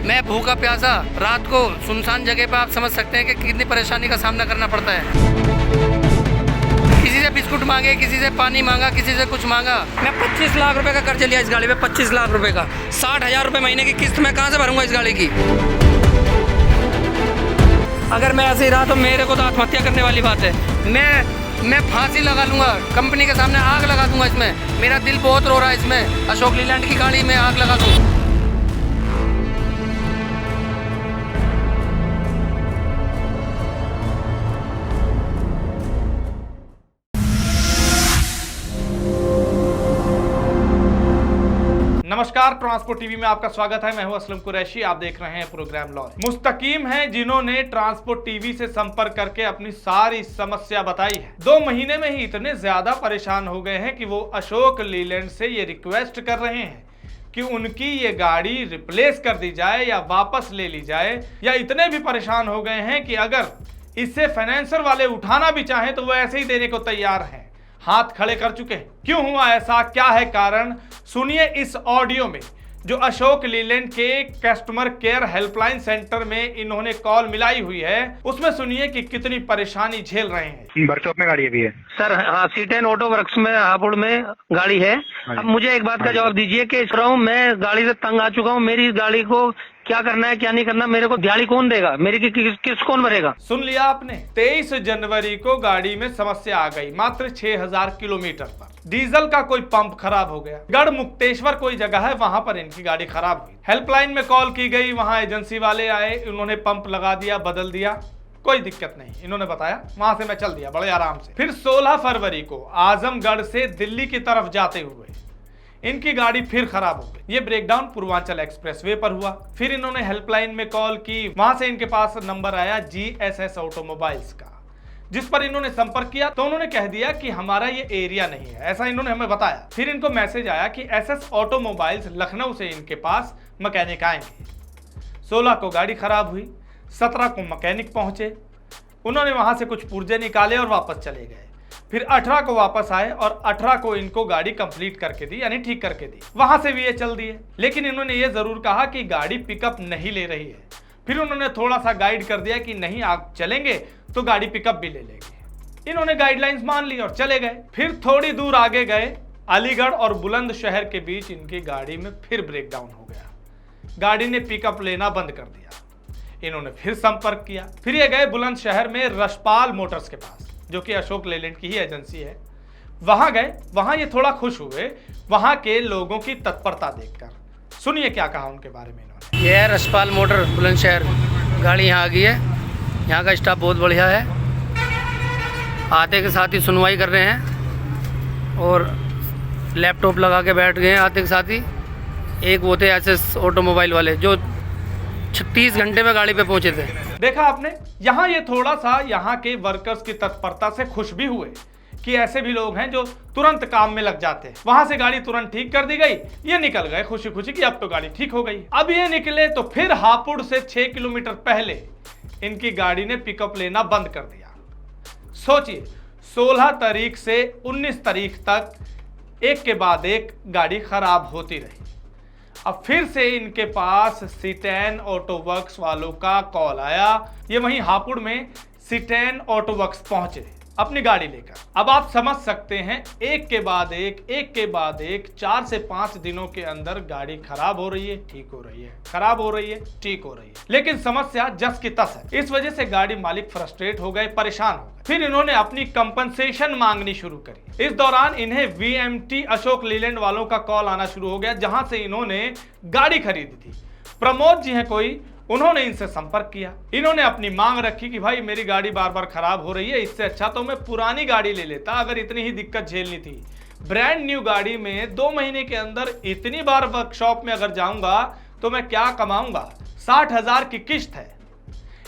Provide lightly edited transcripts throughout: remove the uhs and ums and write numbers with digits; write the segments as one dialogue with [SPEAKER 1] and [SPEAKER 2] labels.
[SPEAKER 1] मैं भूखा प्यासा रात को सुनसान जगह पर आप समझ सकते हैं कि कितनी परेशानी का सामना करना पड़ता है। किसी से बिस्कुट मांगे, किसी से पानी मांगा, किसी से कुछ मांगा। मैं 25 लाख रुपए का कर्ज लिया इस गाड़ी पे, 25 लाख रुपए का। 60,000 रुपए महीने की किस्त मैं कहाँ से भरूंगा इस गाड़ी की। अगर मैं ऐसे ही रहा तो मेरे को तो आत्महत्या करने वाली बात है। मैं फांसी लगा लूंगा, कंपनी के सामने आग लगा दूंगा इसमें। मेरा दिल बहुत रो रहा है इसमें। अशोक लीलैंड की गाड़ी में आग लगा दूं।
[SPEAKER 2] नमस्कार, ट्रांसपोर्ट टीवी में आपका स्वागत है। मैं हूं असलम कुरैशी। आप देख रहे हैं प्रोग्राम लॉन्च। मुस्तकीम हैं जिन्होंने ट्रांसपोर्ट टीवी से संपर्क करके अपनी सारी समस्या बताई है। 2 महीने में ही इतने ज्यादा परेशान हो गए हैं कि वो अशोक लीलैंड से ये रिक्वेस्ट कर रहे हैं कि उनकी ये गाड़ी रिप्लेस कर दी जाए या वापस ले ली जाए, या इतने भी परेशान हो गए हैं कि अगर इससे फाइनेंसर वाले उठाना भी चाहें तो वो ऐसे ही देने को तैयार हैं। हाथ खड़े कर चुके हैं। क्यों हुआ ऐसा, क्या है कारण, सुनिए इस ऑडियो में जो अशोक लीलैंड के कस्टमर केयर हेल्पलाइन सेंटर में इन्होंने कॉल मिलाई हुई है। उसमें सुनिए कि कितनी परेशानी झेल रहे हैं।
[SPEAKER 3] वर्कशॉप में गाड़ी अभी है
[SPEAKER 4] सर। हाँ, C10 ऑटो वर्क्स में हापुड़ में गाड़ी है। अब मुझे एक बात का जवाब दीजिए कि मैं गाड़ी से तंग आ चुका हूँ। मेरी गाड़ी को क्या करना है क्या नहीं करना, मेरे को दिहाड़ी कौन देगा, मेरी किस कौन भरेगा।
[SPEAKER 2] सुन लिया आपने। 23 जनवरी को गाड़ी में समस्या आ गई। मात्र 6000 किलोमीटर पर डीजल का कोई पंप खराब हो गया। गढ़ मुक्तेश्वर कोई जगह है, वहां पर इनकी गाड़ी खराब हुई। हेल्पलाइन में कॉल की गई, वहां एजेंसी वाले आए, उन्होंने पंप लगा दिया, बदल दिया, कोई दिक्कत नहीं। इन्होंने बताया, वहां से मैं चल दिया बड़े आराम से। फिर 16 फरवरी को आजमगढ़ से दिल्ली की तरफ जाते हुए इनकी गाड़ी फिर खराब हो गई। ये ब्रेकडाउन पूर्वांचल एक्सप्रेसवे पर हुआ। फिर इन्होंने हेल्पलाइन में कॉल की, वहां से इनके पास नंबर आया GSS ऑटोमोबाइल्स का, जिस पर इन्होंने संपर्क किया तो उन्होंने कह दिया कि हमारा ये एरिया नहीं है, ऐसा इन्होंने हमें बताया। फिर इनको मैसेज आया कि SS ऑटोमोबाइल्स लखनऊ से इनके पास मैकेनिक आएंगे। 16 को गाड़ी खराब हुई, 17 को मैकेनिक पहुंचे, उन्होंने वहां से कुछ पुर्जे निकाले और वापस चले गए। फिर 18 को वापस आए और 18 को इनको गाड़ी कंप्लीट करके दी, यानी ठीक करके दी। वहां से भी ये चल दिए, लेकिन इन्होंने ये जरूर कहा कि गाड़ी पिकअप नहीं ले रही है। फिर उन्होंने थोड़ा सा गाइड कर दिया कि नहीं आप चलेंगे तो गाड़ी पिकअप भी ले लेंगे। इन्होंने गाइडलाइंस मान ली और चले गए। फिर थोड़ी दूर आगे गए, अलीगढ़ और बुलंदशहर के बीच इनकी गाड़ी में फिर ब्रेकडाउन हो गया। गाड़ी ने पिकअप लेना बंद कर दिया। इन्होंने फिर संपर्क किया। फिर ये गए बुलंदशहर में रशपाल मोटर्स के पास, जो कि अशोक लीलैंड की ही एजेंसी है। वहां गए, वहां ये थोड़ा खुश हुए वहां के लोगों की तत्परता देखकर। सुनिए क्या कहा उनके बारे में इन्होंने।
[SPEAKER 1] ये है रशपाल मोटर बुलंदशहर। गाड़ी यहाँ आ गई है। यहाँ का स्टाफ बहुत बढ़िया है। आते के साथ ही सुनवाई कर रहे हैं और लैपटॉप लगा के बैठ गए हैं आते के साथ ही। एक वो थे SS ऑटोमोबाइल वाले जो 36 घंटे में गाड़ी पे पहुंचे थे।
[SPEAKER 2] देखा आपने, यहाँ ये थोड़ा सा यहाँ के वर्कर्स की तत्परता से खुश भी हुए कि ऐसे भी लोग हैं जो तुरंत काम में लग जाते हैं। वहां से गाड़ी तुरंत ठीक कर दी गई। ये निकल गए खुशी खुशी कि अब तो गाड़ी ठीक हो गई। अब ये निकले तो फिर हापुड़ से 6 किलोमीटर पहले इनकी गाड़ी ने पिकअप लेना बंद कर दिया। सोचिए, 16 तारीख से 19 तारीख तक एक के बाद एक गाड़ी खराब होती रही। अब फिर से इनके पास C10 ऑटो वर्क्स वालों का कॉल आया। ये वहीं हापुड़ में C10 ऑटो वर्क्स पहुंचे अपनी गाड़ी लेकर। अब आप समझ सकते हैं, एक के बाद एक 4 से 5 दिनों के अंदर गाड़ी खराब हो रही है, ठीक हो रही है, खराब हो रही है, ठीक हो रही है। लेकिन समस्या जस की तस है। इस वजह से गाड़ी मालिक फ्रस्ट्रेट हो गए, परेशान हो गए। फिर इन्होंने अपनी कंपनसेशन मांगनी शुरू करी। इस दौरान इन्हें VMT अशोक लीलैंड वालों का कॉल आना शुरू हो गया, जहां से इन्होंने गाड़ी खरीदी थी। प्रमोद जी हैं कोई, उन्होंने इनसे संपर्क किया। इन्होंने अपनी मांग रखी कि भाई मेरी गाड़ी बार बार खराब हो रही है, इससे अच्छा तो मैं पुरानी गाड़ी ले लेता अगर इतनी ही दिक्कत झेलनी थी। ब्रांड न्यू गाड़ी में 2 महीने के अंदर इतनी बार वर्कशॉप में अगर जाऊंगा तो मैं क्या कमाऊंगा। 60,000 की किस्त है।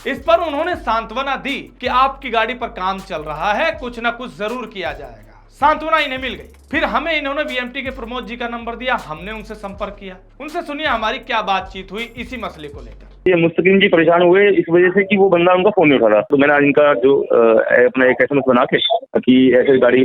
[SPEAKER 2] इस पर उन्होंने सांत्वना दी कि आपकी गाड़ी पर काम चल रहा है, कुछ ना कुछ जरूर किया जाएगा। सांत्वना इन्हें मिल गई। फिर हमें इन्होंने VMT के प्रमोद जी का नंबर दिया, हमने उनसे संपर्क किया। उनसे सुनिए हमारी क्या बातचीत हुई इसी मसले को लेकर।
[SPEAKER 3] ये मुस्तकीम जी परेशान हुए इस वजह से कि वो बंदा उनका फोन नहीं उठा रहा। तो मैंने आज इनका जो अपना एक SMS बना के कि ऐसे गाड़ी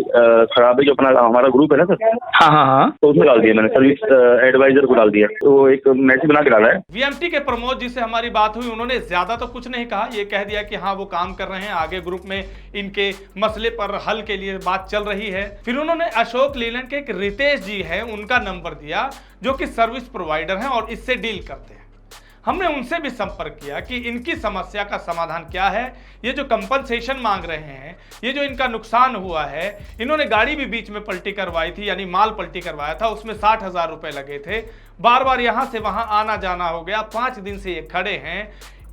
[SPEAKER 3] खराब है, जो अपना हमारा ग्रुप है ना सर, हाँ, तो उसमें डाल दिया मैंने, सर्विस एडवाइजर को डाल दिया, तो एक मैसेज बना के डाला है।
[SPEAKER 2] VMT के प्रमोद जी से हमारी बात हुई, उन्होंने ज्यादा तो कुछ नहीं कहा, ये कह दिया कि हाँ वो काम कर रहे हैं, आगे ग्रुप में इनके मसले पर हल के लिए बात चल रही है। फिर उन्होंने अशोक लीलैंड के एक रितेश जी है उनका नंबर दिया, जो कि सर्विस प्रोवाइडर हैं और इससे डील करते हैं। हमने उनसे भी संपर्क किया कि इनकी समस्या का समाधान क्या है, ये जो कंपनसेशन मांग रहे हैं, ये जो इनका नुकसान हुआ है, इन्होंने गाड़ी भी बीच में पलटी करवाई थी, यानी माल पलटी करवाया था, उसमें 60,000 रुपए लगे थे, बार बार यहां से वहां आना जाना हो गया, 5 दिन से ये खड़े हैं,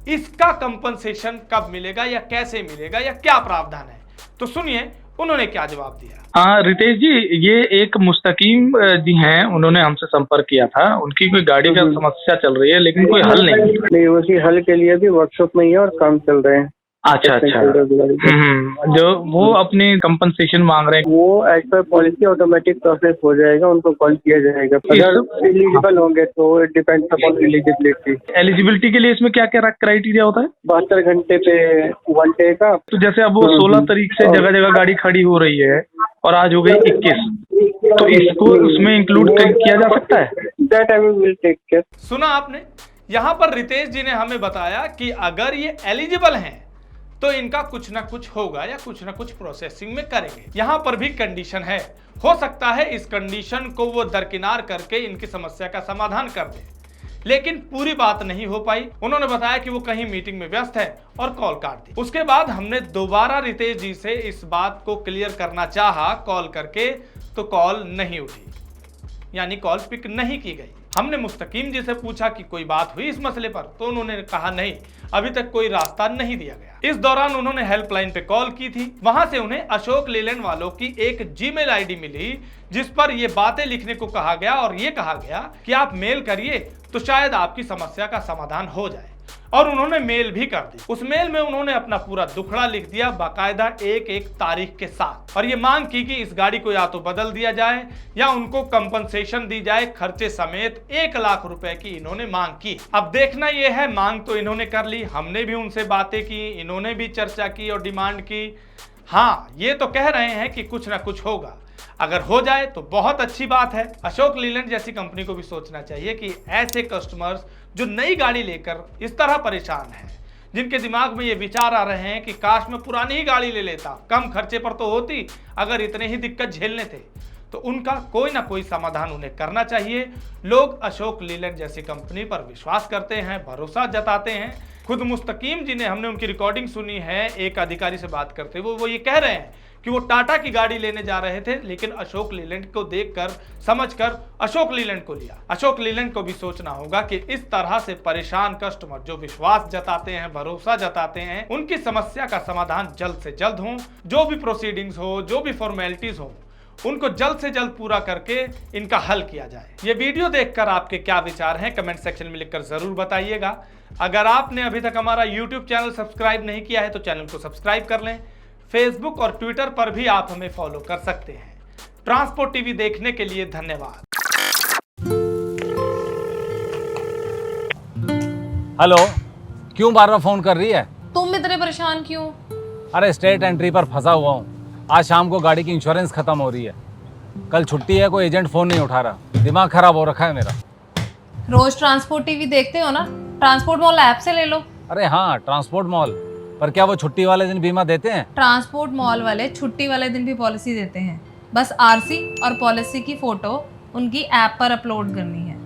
[SPEAKER 2] इसका कंपनसेशन कब मिलेगा या कैसे मिलेगा या क्या प्रावधान है? तो सुनिए उन्होंने क्या जवाब दिया।
[SPEAKER 5] हाँ रितेश जी, ये एक मुस्तकीम जी हैं, उन्होंने हमसे संपर्क किया था, उनकी कोई गाड़ी का समस्या चल रही है लेकिन कोई हल नहीं।
[SPEAKER 6] उसी हल के लिए भी वर्कशॉप में ही है और काम चल रहे हैं।
[SPEAKER 5] अच्छा। जो वो अपनी कंपनसेशन मांग रहे हैं,
[SPEAKER 6] वो as per policy automatic process हो जाएगा, उनको कॉल किया जाएगा। अगर एलिजिबल होंगे तो it depends upon eligibility.
[SPEAKER 5] Eligibility के लिए इसमें क्या क्या क्राइटेरिया होता है?
[SPEAKER 6] 72 घंटे पे 1 डे का।
[SPEAKER 5] तो जैसे अब वो 16 तारीख से जगह जगह गाड़ी खड़ी हो रही है और आज हो गई 21, तो इसको उसमें इंक्लूड किया जा सकता है?
[SPEAKER 6] That I will take care.
[SPEAKER 2] सुना आपने, यहाँ पर रितेश जी ने हमें बताया कि अगर ये एलिजिबल हैं तो इनका कुछ ना कुछ होगा या कुछ ना कुछ प्रोसेसिंग में करेंगे। यहाँ पर भी कंडीशन है, हो सकता है इस कंडीशन को वो दरकिनार करके इनकी समस्या का समाधान कर दे, लेकिन पूरी बात नहीं हो पाई। उन्होंने बताया कि वो कहीं मीटिंग में व्यस्त है और कॉल काट दी। उसके बाद हमने दोबारा रितेश जी से इस बात को क्लियर करना चाहा कॉल करके, तो कॉल नहीं उठी, यानी कॉल पिक नहीं की गई। हमने मुस्तकीम जी से पूछा कि कोई बात हुई इस मसले पर, तो उन्होंने कहा नहीं, अभी तक कोई रास्ता नहीं दिया गया। इस दौरान उन्होंने हेल्पलाइन पे कॉल की थी, वहां से उन्हें अशोक लीलैंड वालों की एक जीमेल आईडी मिली जिस पर ये बातें लिखने को कहा गया और ये कहा गया कि आप मेल करिए तो शायद आपकी समस्या का समाधान हो जाए, और उन्होंने मेल भी कर दी। उस मेल में उन्होंने अपना पूरा दुखड़ा लिख दिया बाकायदा एक तारीख के साथ, और ये मांग की कि इस गाड़ी को या तो बदल दिया जाए या उनको कंपनसेशन दी जाए, खर्चे समेत 1 लाख रुपए की इन्होंने मांग की। अब देखना यह है, मांग तो इन्होंने कर ली, हमने भी उनसे बातें की, इन्होंने भी चर्चा की और डिमांड की। हाँ, ये तो कह रहे हैं कि कुछ ना कुछ होगा, अगर हो जाए तो बहुत अच्छी बात है। अशोक लीलैंड जैसी कंपनी को भी सोचना चाहिए कि ऐसे कस्टमर्स जो नई गाड़ी लेकर इस तरह परेशान हैं, जिनके दिमाग में ये विचार आ रहे हैं कि काश मैं पुरानी ही गाड़ी ले लेता, कम खर्चे पर तो होती, अगर इतने ही दिक्कत झेलने थे, तो उनका कोई ना कोई समाधान उन्हें करना चाहिए। लोग अशोक लीलैंड जैसी कंपनी पर विश्वास करते हैं, भरोसा जताते हैं। खुद मुस्तकीम जी ने, हमने उनकी रिकॉर्डिंग सुनी है एक अधिकारी से बात करते हुए, वो ये कह रहे हैं कि वो टाटा की गाड़ी लेने जा रहे थे, लेकिन अशोक लीलैंड को देखकर समझकर अशोक लीलैंड को लिया। अशोक लीलैंड को भी सोचना होगा कि इस तरह से परेशान कस्टमर जो विश्वास जताते हैं, भरोसा जताते हैं, उनकी समस्या का समाधान जल्द से जल्द हो, जो भी प्रोसीडिंग्स हो, जो भी फॉर्मेलिटीज हो, उनको जल्द से जल्द पूरा करके इनका हल किया जाए। ये वीडियो देखकर आपके क्या विचार हैं कमेंट सेक्शन में लिखकर जरूर बताइएगा। अगर आपने अभी तक हमारा YouTube चैनल सब्सक्राइब नहीं किया है तो चैनल को सब्सक्राइब कर लें। फेसबुक और ट्विटर पर भी आप हमें फॉलो कर सकते हैं। ट्रांसपोर्ट टीवी देखने के लिए धन्यवाद।
[SPEAKER 7] हेलो, क्यों बार बार फोन कर रही है?
[SPEAKER 8] तुम इतने परेशान क्यों?
[SPEAKER 7] अरे स्टेट एंट्री पर फंसा हुआ हूँ। आज शाम को गाड़ी की इंश्योरेंस खत्म हो रही है, कल छुट्टी है, कोई एजेंट फोन नहीं उठा रहा, दिमाग खराब हो रखा है मेरा।
[SPEAKER 8] रोज ट्रांसपोर्ट टीवी देखते हो ना, ट्रांसपोर्ट मॉल ऐप से ले लो।
[SPEAKER 7] अरे हाँ, ट्रांसपोर्ट मॉल, पर क्या वो छुट्टी वाले दिन बीमा देते हैं?
[SPEAKER 8] ट्रांसपोर्ट मॉल वाले छुट्टी वाले दिन भी पॉलिसी देते हैं, बस आरसी और पॉलिसी की फोटो उनकी ऐप पर अपलोड करनी है।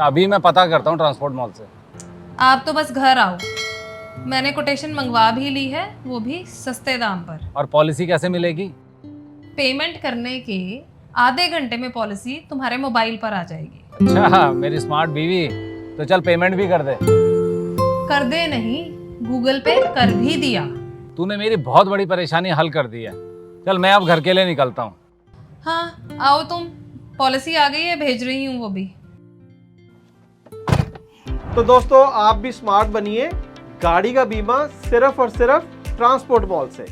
[SPEAKER 7] अभी मैं पता करता हूँ ट्रांसपोर्ट मॉल से।
[SPEAKER 8] आप तो बस घर आओ, मैंने कोटेशन मंगवा भी ली है, वो भी सस्ते दाम पर।
[SPEAKER 7] और पॉलिसी कैसे मिलेगी?
[SPEAKER 8] पेमेंट करने के आधे घंटे में पॉलिसी तुम्हारे मोबाइल पर आ जाएगी।
[SPEAKER 7] अच्छा, मेरी स्मार्ट बीवी, तो चल पेमेंट भी कर दे।
[SPEAKER 8] कर दे नहीं, गूगल पे कर भी दिया।
[SPEAKER 7] तूने मेरी बहुत बड़ी परेशानी हल कर दी है। चल मैं अब घर के लिए निकलता हूँ।
[SPEAKER 8] हाँ आओ तुम, पॉलिसी आ गई है, भेज रही हूँ वो भी।
[SPEAKER 9] तो दोस्तों, आप भी स्मार्ट बनिए, गाड़ी का बीमा सिर्फ और सिर्फ ट्रांसपोर्ट मॉल से।